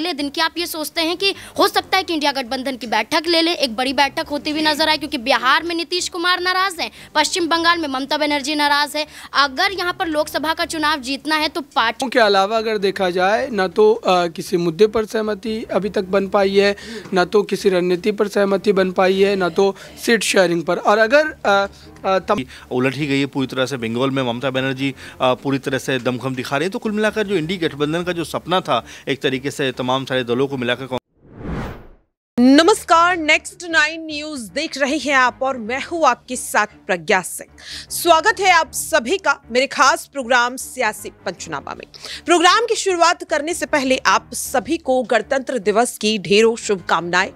अगले दिन की आप ये सोचते हैं कि हो सकता है कि इंडिया गठबंधन की बैठक ले ले, एक बड़ी बैठक होती हुई नजर आए, क्योंकि बिहार में नीतीश कुमार नाराज हैं, पश्चिम बंगाल में ममता बनर्जी नाराज है। अगर यहाँ पर लोकसभा का चुनाव जीतना है तो पार्टियों के अलावा अगर देखा जाए न तो किसी मुद्दे पर सहमति अभी तक बन पाई है, न तो किसी रणनीति पर सहमति बन पाई है, न तो सीट शेयरिंग पर। और अगर उलट ही गई है पूरी तरह से। बंगाल में ममता बनर्जी पूरी तरह से दमखम दिखा रही है। तो कुल मिलाकर जो इंडी गठबंधन का जो सपना था एक तरीके से तमाम सारे दलों को मिलाकर। नमस्कार, नेक्स्ट 9 न्यूज देख रहे हैं आप और मैं हूं आपके साथ प्रज्ञा सिंह। स्वागत है आप सभी का मेरे खास प्रोग्राम सियासी पंचनामा में। प्रोग्राम की शुरुआत करने से पहले आप सभी को गणतंत्र दिवस की ढेरों शुभकामनाएं।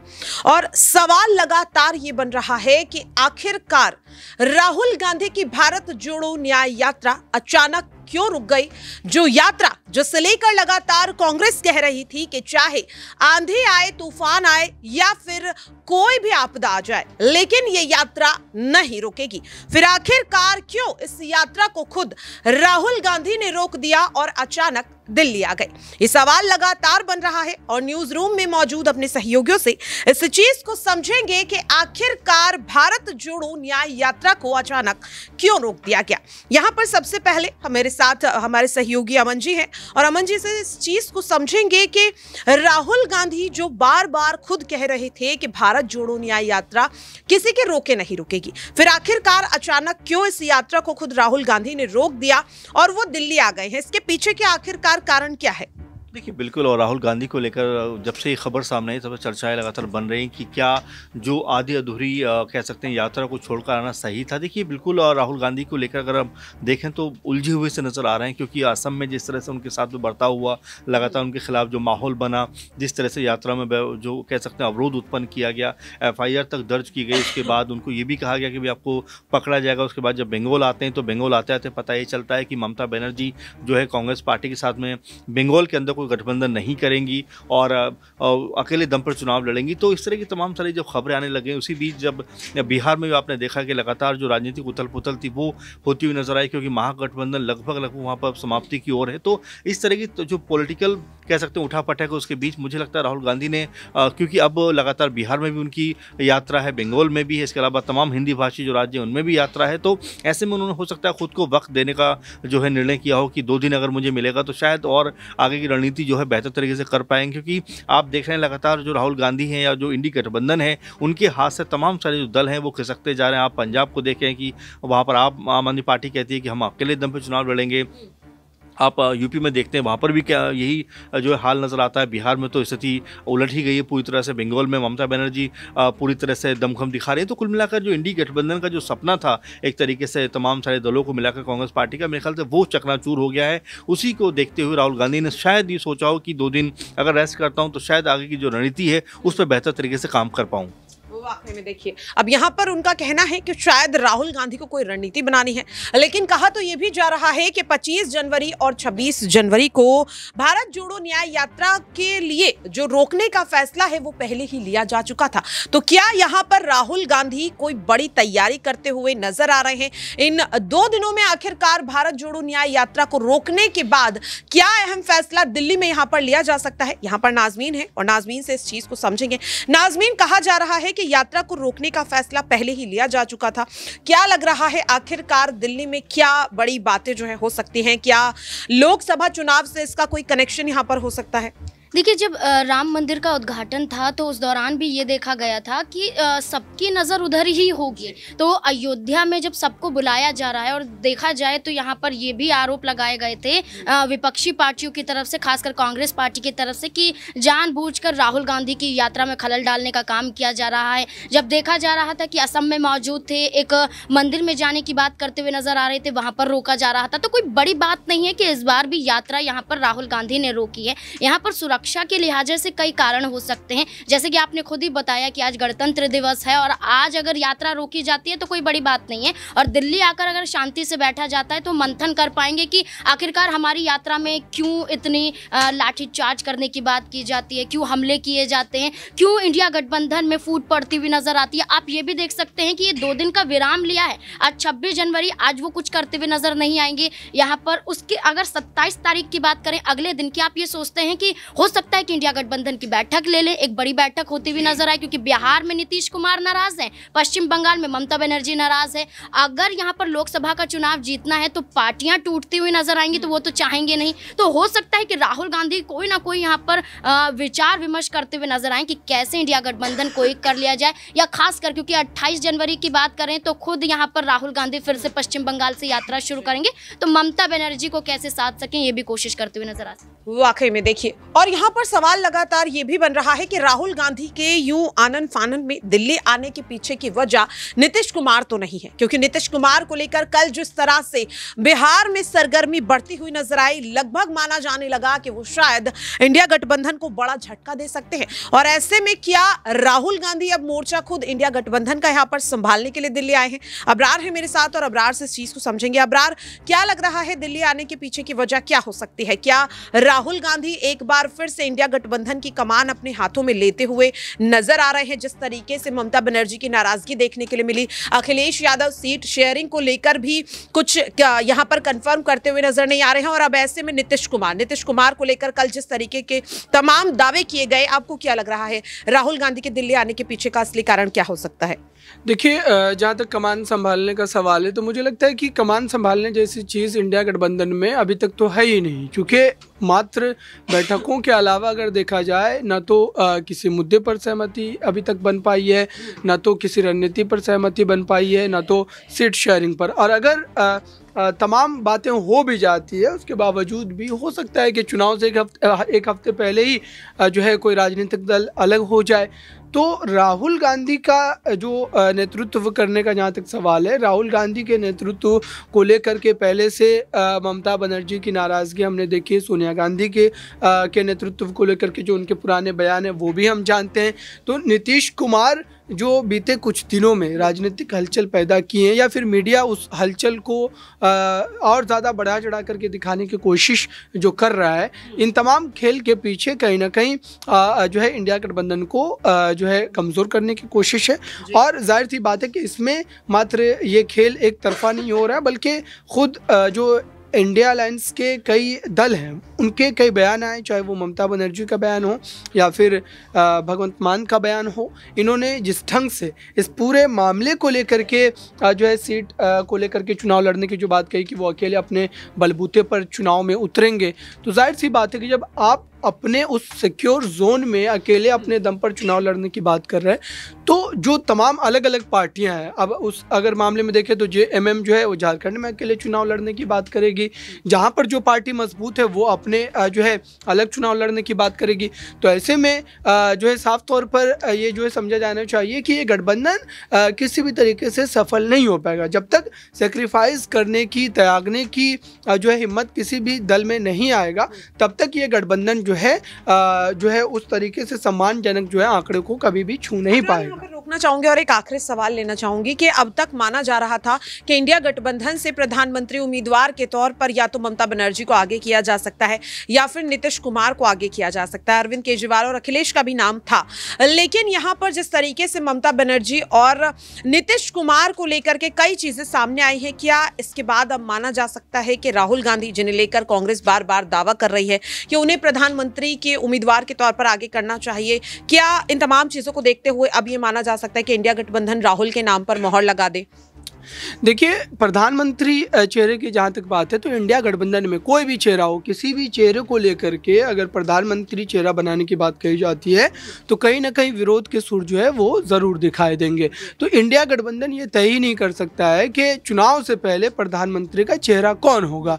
और सवाल लगातार ये बन रहा है कि आखिरकार राहुल गांधी की भारत जोड़ो न्याय यात्रा अचानक क्यों रुक गई? जो यात्रा जिसे लेकर लगातार कांग्रेस कह रही थी कि चाहे आंधी आए, तूफान आए या फिर कोई भी आपदा आ जाए, लेकिन ये यात्रा नहीं रुकेगी। फिर आखिरकार क्यों इस यात्रा को खुद राहुल गांधी ने रोक दिया और अचानक दिल्ली आ गए? ये सवाल लगातार बन रहा है और न्यूज रूम में मौजूद अपने सहयोगियों से इस चीज को समझेंगे कि आखिरकार भारत जोड़ो न्याय यात्रा को अचानक क्यों रोक दिया गया। यहाँ पर सबसे पहले मेरे साथ हमारे सहयोगी अमन जी हैं और अमन जी से इस चीज को समझेंगे कि राहुल गांधी जो बार बार खुद कह रहे थे कि भारत जोड़ो न्याय यात्रा किसी के रोके नहीं रुकेगी, फिर आखिरकार अचानक क्यों इस यात्रा को खुद राहुल गांधी ने रोक दिया और वो दिल्ली आ गए हैं? इसके पीछे के आखिरकार कारण क्या है? देखिए बिल्कुल, और राहुल गांधी को लेकर जब से ये खबर सामने आई तब से चर्चाएं लगातार बन रही कि क्या जो आधी अधूरी कह सकते हैं यात्रा को छोड़कर आना सही था। देखिए बिल्कुल, और राहुल गांधी को लेकर अगर हम देखें तो उलझे हुए से नज़र आ रहे हैं, क्योंकि असम में जिस तरह से उनके साथ में बर्ताव हुआ, लगातार उनके खिलाफ जो माहौल बना, जिस तरह से यात्रा में जो कह सकते हैं अवरोध उत्पन्न किया गया, FIR तक दर्ज की गई। उसके बाद उनको ये भी कहा गया कि भाई आपको पकड़ा जाएगा। उसके बाद जब बंगाल आते हैं तो बंगाल आते आते पता ये चलता है कि ममता बनर्जी जो है कांग्रेस पार्टी के साथ में बंगाल के अंदर कोई गठबंधन नहीं करेंगी और अकेले दम पर चुनाव लड़ेंगी। तो इस तरह की तमाम सारी जब खबरें आने लगे, उसी बीच जब बिहार में भी आपने देखा कि लगातार जो राजनीतिक उथल पुथल थी वो होती हुई नजर आई, क्योंकि महागठबंधन लगभग वहाँ पर समाप्ति की ओर है। तो इस तरह की जो पॉलिटिकल कह सकते हैं उठापटक है, उसके बीच मुझे लगता है राहुल गांधी ने क्योंकि अब लगातार बिहार में भी उनकी यात्रा है, बंगाल में भी है, इसके अलावा तमाम हिंदी भाषी जो राज्य हैं उनमें भी यात्रा है। तो ऐसे में उन्होंने हो सकता है खुद को वक्त देने का जो है निर्णय किया हो कि 2 दिन अगर मुझे मिलेगा तो शायद और आगे की रणनीति जो है बेहतर तरीके से कर पाएंगे। क्योंकि आप देख रहे हैं लगातार जो राहुल गांधी हैं या जो इंडी गठबंधन है, उनके हाथ से तमाम सारे जो दल हैं वो खिसकते जा रहे हैं। आप पंजाब को देखें कि वहाँ पर आप आम आदमी पार्टी कहती है कि हम अकेले दम पर चुनाव लड़ेंगे। आप यूपी में देखते हैं वहाँ पर भी क्या यही जो है हाल नज़र आता है। बिहार में तो स्थिति उलट ही गई है पूरी तरह से। बंगाल में ममता बनर्जी पूरी तरह से दमखम दिखा रही है। तो कुल मिलाकर जो इंडी गठबंधन का जो सपना था एक तरीके से तमाम सारे दलों को मिलाकर कांग्रेस पार्टी का, मेरे ख्याल से वो चकनाचूर हो गया है। उसी को देखते हुए राहुल गांधी ने शायद ये सोचा हो कि 2 दिन अगर रेस्ट करता हूँ तो शायद आगे की जो रणनीति है उस पर बेहतर तरीके से काम कर पाऊँ। वाकई में देखिए, अब यहाँ पर उनका कहना है कि शायद राहुल गांधी को कोई रणनीति बनानी है, लेकिन कहा तो यह भी जा रहा है कि 25 जनवरी और 26 जनवरी को भारत जोड़ो न्याय यात्रा के लिए जो रोकने का फैसला है वो पहले ही लिया जा चुका था। तो क्या यहाँ पर राहुल गांधी कोई बड़ी तैयारी करते हुए नजर आ रहे हैं? इन 2 दिनों में आखिरकार भारत जोड़ो न्याय यात्रा को रोकने के बाद क्या अहम फैसला दिल्ली में यहाँ पर लिया जा सकता है? यहाँ पर नाजमीन है और नाजमीन से इस चीज को समझेंगे। नाजमीन, कहा जा रहा है कि यात्रा को रोकने का फैसला पहले ही लिया जा चुका था। क्या लग रहा है आखिरकार दिल्ली में क्या बड़ी बातें जो है हो सकती हैं? क्या लोकसभा चुनाव से इसका कोई कनेक्शन यहां पर हो सकता है? देखिए, जब राम मंदिर का उद्घाटन था तो उस दौरान भी ये देखा गया था कि सबकी नज़र उधर ही होगी। तो अयोध्या में जब सबको बुलाया जा रहा है और देखा जाए तो यहाँ पर ये भी आरोप लगाए गए थे विपक्षी पार्टियों की तरफ से, खासकर कांग्रेस पार्टी की तरफ से, कि जानबूझकर राहुल गांधी की यात्रा में खलल डालने का काम किया जा रहा है। जब देखा जा रहा था कि असम में मौजूद थे, एक मंदिर में जाने की बात करते हुए नजर आ रहे थे, वहाँ पर रोका जा रहा था। तो कोई बड़ी बात नहीं है कि इस बार भी यात्रा यहाँ पर राहुल गांधी ने रोकी है। यहाँ पर सुरक्षा के लिहाजे से कई कारण हो सकते हैं, जैसे कि आपने खुद ही बताया कि आज गणतंत्र दिवस है और आज अगर यात्रा रोकी जाती है तो कोई बड़ी बात नहीं है, और दिल्ली आकर अगर शांति से बैठा जाता है तो मंथन कर पाएंगे कि आखिरकार हमारी यात्रा में क्यों इतनी लाठीचार्ज करने की बात की जाती है, क्यों हमले किए जाते हैं, क्यों इंडिया गठबंधन में फूट पड़ती हुई नजर आती है। आप ये भी देख सकते हैं कि ये 2 दिन का विराम लिया है। आज 26 जनवरी, आज वो कुछ करते हुए नजर नहीं आएंगे यहाँ पर। उसके अगर 27 तारीख की बात करें, अगले दिन की, आप ये सोचते हैं कि हो सकता है कि इंडिया गठबंधन की बैठक ले लें, एक बड़ी बैठक होती हुई नजर आए, क्योंकि बिहार में नीतीश कुमार नाराज हैं, पश्चिम बंगाल में ममता बनर्जी नाराज है। अगर यहाँ पर लोकसभा का चुनाव जीतना है तो पार्टियां टूटती हुई नजर आएंगी, तो वो तो चाहेंगे नहीं। तो हो सकता है कि राहुल गांधी कोई ना कोई यहाँ पर विचार विमर्श करते हुए नजर आए कि कैसे इंडिया गठबंधन को एक कर लिया जाए, या खासकर क्योंकि 28 जनवरी की बात करें तो खुद यहाँ पर राहुल गांधी फिर से पश्चिम बंगाल से यात्रा शुरू करेंगे, तो ममता बनर्जी को कैसे साध सकें ये भी कोशिश करते हुए नजर आ सकते। वाकई में देखिए, और यहाँ पर सवाल लगातार ये भी बन रहा है कि राहुल गांधी के यूं आनन फानन में दिल्ली आने के पीछे की वजह नीतीश कुमार तो नहीं है, क्योंकि नीतीश कुमार को लेकर कल जिस तरह से बिहार में सरगर्मी बढ़ती हुई नजर आई, लगभग माना जाने लगा कि वो शायद इंडिया गठबंधन को बड़ा झटका दे सकते हैं। और ऐसे में क्या राहुल गांधी अब मोर्चा खुद इंडिया गठबंधन का यहाँ पर संभालने के लिए दिल्ली आए हैं? अबरार है मेरे साथ और अबरार से इस चीज को समझेंगे। अबरार, क्या लग रहा है दिल्ली आने के पीछे की वजह क्या हो सकती है? क्या राहुल गांधी एक बार फिर से इंडिया गठबंधन की कमान अपने हाथों में लेते हुए नजर आ रहे हैं? जिस तरीके से ममता बनर्जी की नाराजगी देखने के लिए मिली, अखिलेश यादव सीट शेयरिंग को लेकर भी कुछ यहां पर कंफर्म करते हुए नजर नहीं आ रहे हैं, और अब ऐसे में नीतीश कुमार को लेकर कल जिस तरीके के तमाम दावे किए गए, आपको क्या लग रहा है राहुल गांधी के दिल्ली आने के पीछे का असली कारण क्या हो सकता है? देखिए, जहाँ तक कमान संभालने का सवाल है तो मुझे लगता है कि कमान संभालने जैसी चीज़ इंडिया गठबंधन में अभी तक तो है ही नहीं, क्योंकि मात्र बैठकों के अलावा अगर देखा जाए ना तो किसी मुद्दे पर सहमति अभी तक बन पाई है, ना तो किसी रणनीति पर सहमति बन पाई है, ना तो सीट शेयरिंग पर। और अगर तमाम बातें हो भी जाती है उसके बावजूद भी हो सकता है कि चुनाव से एक हफ्ते पहले ही जो है कोई राजनीतिक दल अलग हो जाए। तो राहुल गांधी का जो नेतृत्व करने का जहाँ तक सवाल है, राहुल गांधी के नेतृत्व को लेकर के पहले से ममता बनर्जी की नाराज़गी हमने देखी, सोनिया गांधी के नेतृत्व को लेकर के जो उनके पुराने बयान हैं वो भी हम जानते हैं। तो नीतीश कुमार जो बीते कुछ दिनों में राजनीतिक हलचल पैदा किए हैं, या फिर मीडिया उस हलचल को और ज़्यादा बढ़ा चढ़ा करके दिखाने की कोशिश जो कर रहा है, इन तमाम खेल के पीछे कहीं ना कहीं जो है इंडिया गठबंधन को जो है कमज़ोर करने की कोशिश है। और जाहिर सी बात है कि इसमें मात्र ये खेल एक तरफा नहीं हो रहा है, बल्कि खुद जो इंडिया अलायंस के कई दल हैं उनके कई बयान आए, चाहे वो ममता बनर्जी का बयान हो या फिर भगवंत मान का बयान हो। इन्होंने जिस ढंग से इस पूरे मामले को लेकर के जो है सीट को लेकर के चुनाव लड़ने की जो बात कही कि वो अकेले अपने बलबूते पर चुनाव में उतरेंगे, तो जाहिर सी बात है कि जब आप अपने उस सिक्योर जोन में अकेले अपने दम पर चुनाव लड़ने की बात कर रहे हैं, तो जो तमाम अलग अलग पार्टियां हैं, अब उस अगर मामले में देखें तो JMM जो है वो झारखंड में अकेले चुनाव लड़ने की बात करेगी, जहां पर जो पार्टी मजबूत है वो अपने जो है अलग चुनाव लड़ने की बात करेगी। तो ऐसे में जो है साफ तौर पर ये जो है समझा जाना चाहिए कि ये गठबंधन किसी भी तरीके से सफल नहीं हो पाएगा जब तक सेक्रीफाइस करने की, त्यागने की जो है हिम्मत किसी भी दल में नहीं आएगा, तब तक ये गठबंधन जो है उस तरीके से सम्मानजनक जो है आंकड़े को कभी भी छू नहीं पाएगा। रोकना चाहूंगी और एक आखिरी सवाल लेना चाहूंगी कि अब तक माना जा रहा था कि इंडिया गठबंधन से प्रधानमंत्री उम्मीदवार के तौर पर या तो ममता बनर्जी को आगे किया जा सकता है या फिर नीतीश कुमार को आगे किया जा सकता है। अरविंद केजरीवाल और अखिलेश का भी नाम था, लेकिन यहाँ पर जिस तरीके से ममता बनर्जी और नीतीश कुमार को लेकर के कई चीजें सामने आई हैं, क्या इसके बाद अब माना जा सकता है कि राहुल गांधी, जिन्हें लेकर कांग्रेस बार बार दावा कर रही है कि उन्हें प्रधानमंत्री के उम्मीदवार के तौर पर आगे करना चाहिए, क्या इन तमाम चीजों को देखते हुए अब ये माना जा सकता है कि इंडिया गठबंधन राहुल के नाम पर मोहर लगा दे? देखिए, प्रधानमंत्री चेहरे की जहाँ तक बात है तो इंडिया गठबंधन में कोई भी चेहरा हो, किसी भी चेहरे को लेकर के अगर प्रधानमंत्री चेहरा बनाने की बात कही जाती है तो कहीं ना कहीं विरोध के सुर जो है वो ज़रूर दिखाई देंगे। तो इंडिया गठबंधन ये तय ही नहीं कर सकता है कि चुनाव से पहले प्रधानमंत्री का चेहरा कौन होगा।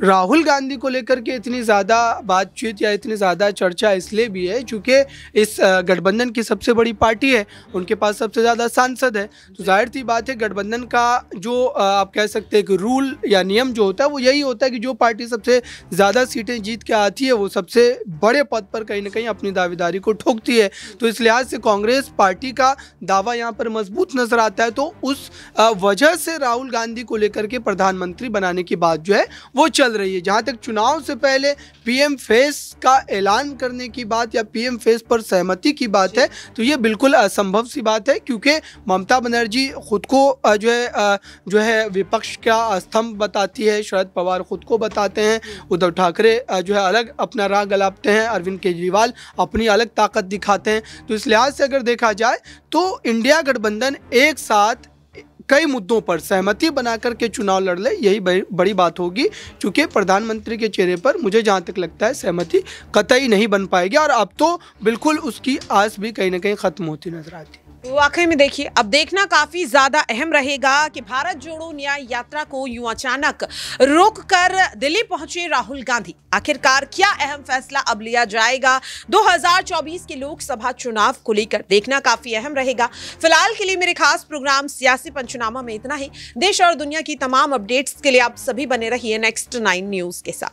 राहुल गांधी को लेकर के इतनी ज़्यादा बातचीत या इतनी ज़्यादा चर्चा इसलिए भी है चूँकि इस गठबंधन की सबसे बड़ी पार्टी है, उनके पास सबसे ज़्यादा सांसद है। तो जाहिर सी बात है गठबंधन का जो आप कह सकते हैं कि रूल या नियम जो होता है वो यही होता है कि जो पार्टी सबसे ज़्यादा सीटें जीत के आती है वो सबसे बड़े पद पर कहीं ना कहीं अपनी दावेदारी को ठोकती है। तो इस लिहाज से कांग्रेस पार्टी का दावा यहाँ पर मजबूत नजर आता है। तो उस वजह से राहुल गांधी को लेकर के प्रधानमंत्री बनाने की बात जो है वो चल रही है। जहाँ तक चुनाव से पहले PM फेस का ऐलान करने की बात या PM फेस पर सहमति की बात है तो ये बिल्कुल असंभव सी बात है, क्योंकि ममता बनर्जी खुद को जो है जो है विपक्ष का स्तंभ बताती है, शरद पवार खुद को बताते हैं, उद्धव ठाकरे जो है अलग अपना राह गलापते हैं, अरविंद केजरीवाल अपनी अलग ताकत दिखाते हैं। तो इस लिहाज से अगर देखा जाए तो इंडिया गठबंधन एक साथ कई मुद्दों पर सहमति बना करके चुनाव लड़ ले, यही बड़ी बात होगी, क्योंकि प्रधानमंत्री के चेहरे पर मुझे जहाँ तक लगता है सहमति कतई नहीं बन पाएगी और अब तो बिल्कुल उसकी आस भी कहीं ना कहीं खत्म होती नजर आती है। वाकई में देखिए, अब देखना काफी ज्यादा अहम रहेगा कि भारत जोड़ो न्याय यात्रा को यूं अचानक रोक कर दिल्ली पहुंचे राहुल गांधी, आखिरकार क्या अहम फैसला अब लिया जाएगा 2024 के लोकसभा चुनाव को लेकर, देखना काफी अहम रहेगा। फिलहाल के लिए मेरे खास प्रोग्राम सियासी पंचनामा में इतना ही। देश और दुनिया की तमाम अपडेट्स के लिए आप सभी बने रहिए नेक्स्ट 9 न्यूज के साथ।